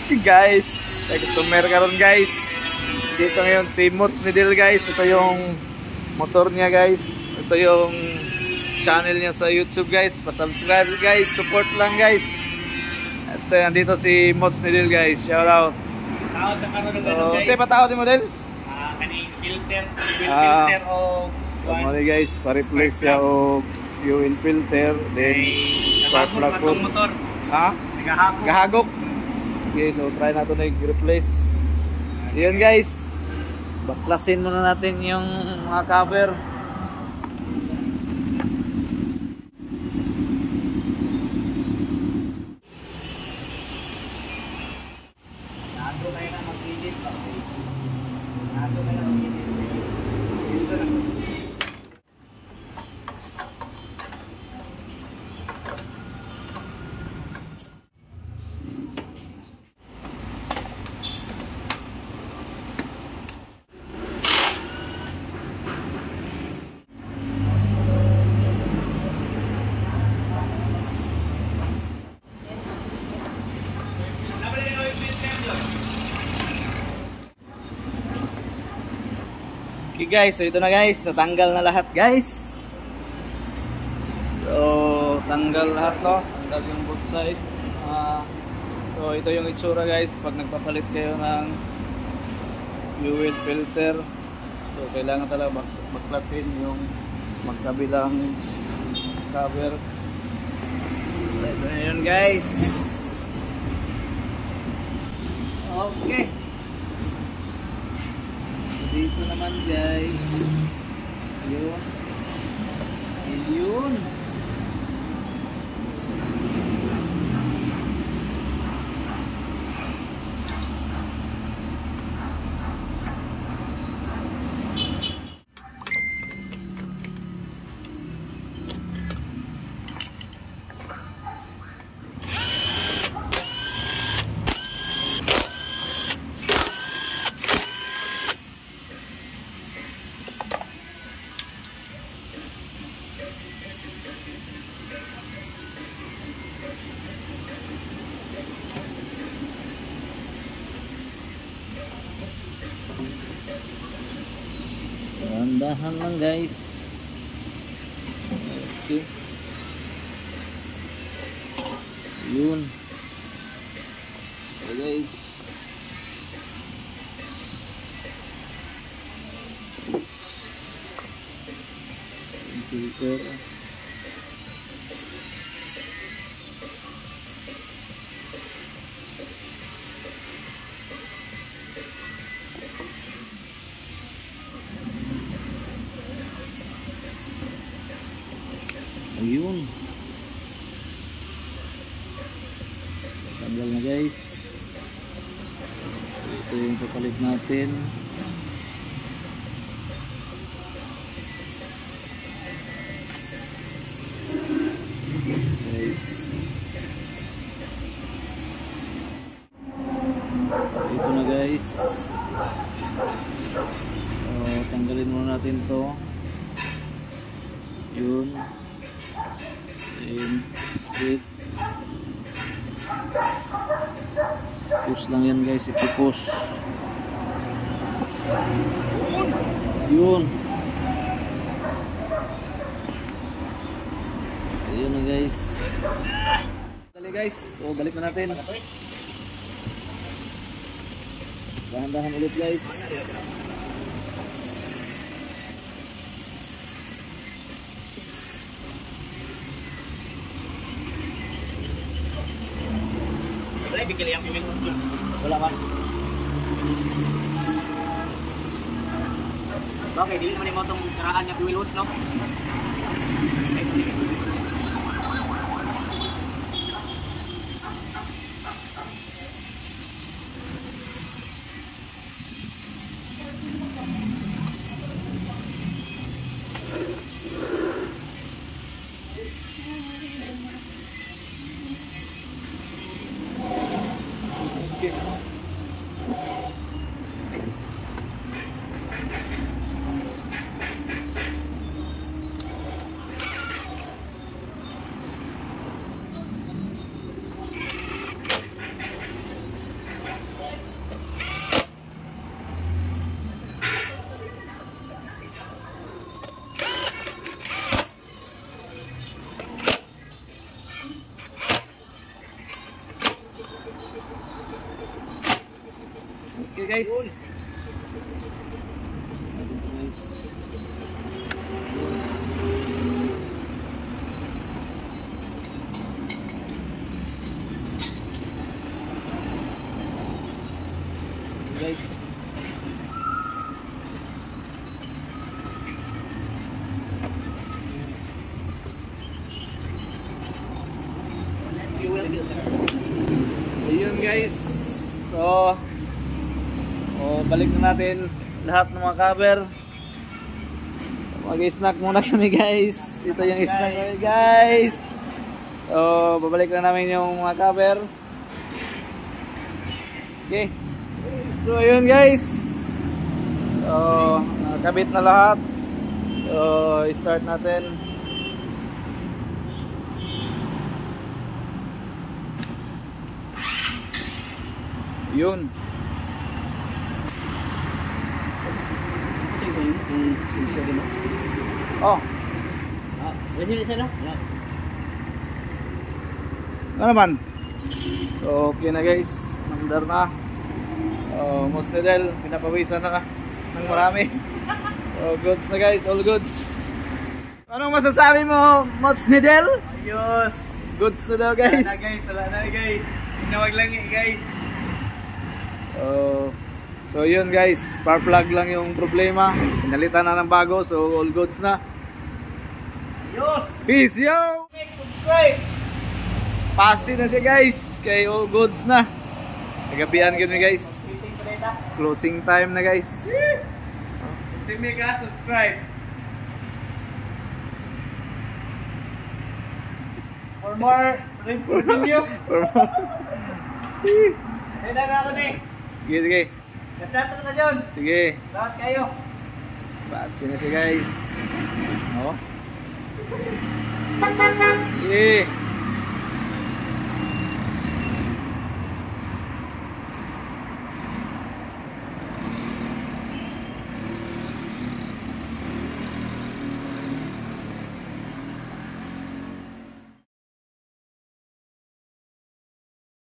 Guys, may customer karon guys. Dito ngayon si Mods ni Del guys. Ito yung motor niya guys. Ito yung channel niya sa YouTube guys. Pa-subscribe guys, support lang guys. Ito yan dito si Mods ni Del guys. Shout out. Tawad sa karon So, say pa tawad ni model? Kaning filter o So mali guys, pa-replace siya o fuel filter, then spark plug po. Motor. Ha? Nagahagok. Gahagok. Sige, so try natin na i-replace. So yun guys, baklasin muna natin yung mga cover. Nado kayo na mag-edit. Nado kayo na mag-edit. Dito na. Okay guys, so ito na guys, natanggal na lahat guys. So tanggal lahat no, tanggal yung both side. So ito yung itsura guys pag nagpapalit kayo ng fuel filter. So kailangan talaga baklasin yung magkabilang cover. So ito na yun guys. Okay. Dito naman guys. Yun. Yun. Dahan lang guys. Okay. Yun. So guys. Filter. Ayun. Tanggal na guys. Ito yung papalit natin. Guys. Ito na guys. So, tanggalin muna natin to. Yun. Wait. Push lang yan guys, ipipush. Yun. Ayun na guys. Dali guys, so balik na natin. Dahan-dahan ulit guys. Bigil yang pimil muslim. Wala man. Okay, dili man mo tong karaan niya fuel hose no. Okay guys. Guys. Ayun guys. So balik na natin lahat ng mga cover. Mag-snack muna kami guys. Ito yung snack kami guys. So babalik na namin yung mga cover. Okay. So ayun guys. So nakakabit na lahat. So start natin. Yun. Oh. Ready na no? Ano naman? So okay na guys. Mandar na. So most nidel, pinapawisan na ng marami. So goods na guys, all goods. Anong masasabi mo, Mods Nidel? Ayos. Goods na daw guys. Wala na guys. Tinawag lang guys. So yun guys, spark plug lang yung problema. Pinalitan na ng bago, so all goods na. Ayos. Peace yo! Subscribe. Pasi na siya guys, kay all goods na. Nagabihan kami guys. Closing time na guys. Si Mega, subscribe. For more review. Kaya na ako na Sige, sige. Ganda na dyan. Sige. Lahat kayo. Pasi na siya guys. Oh. Sige.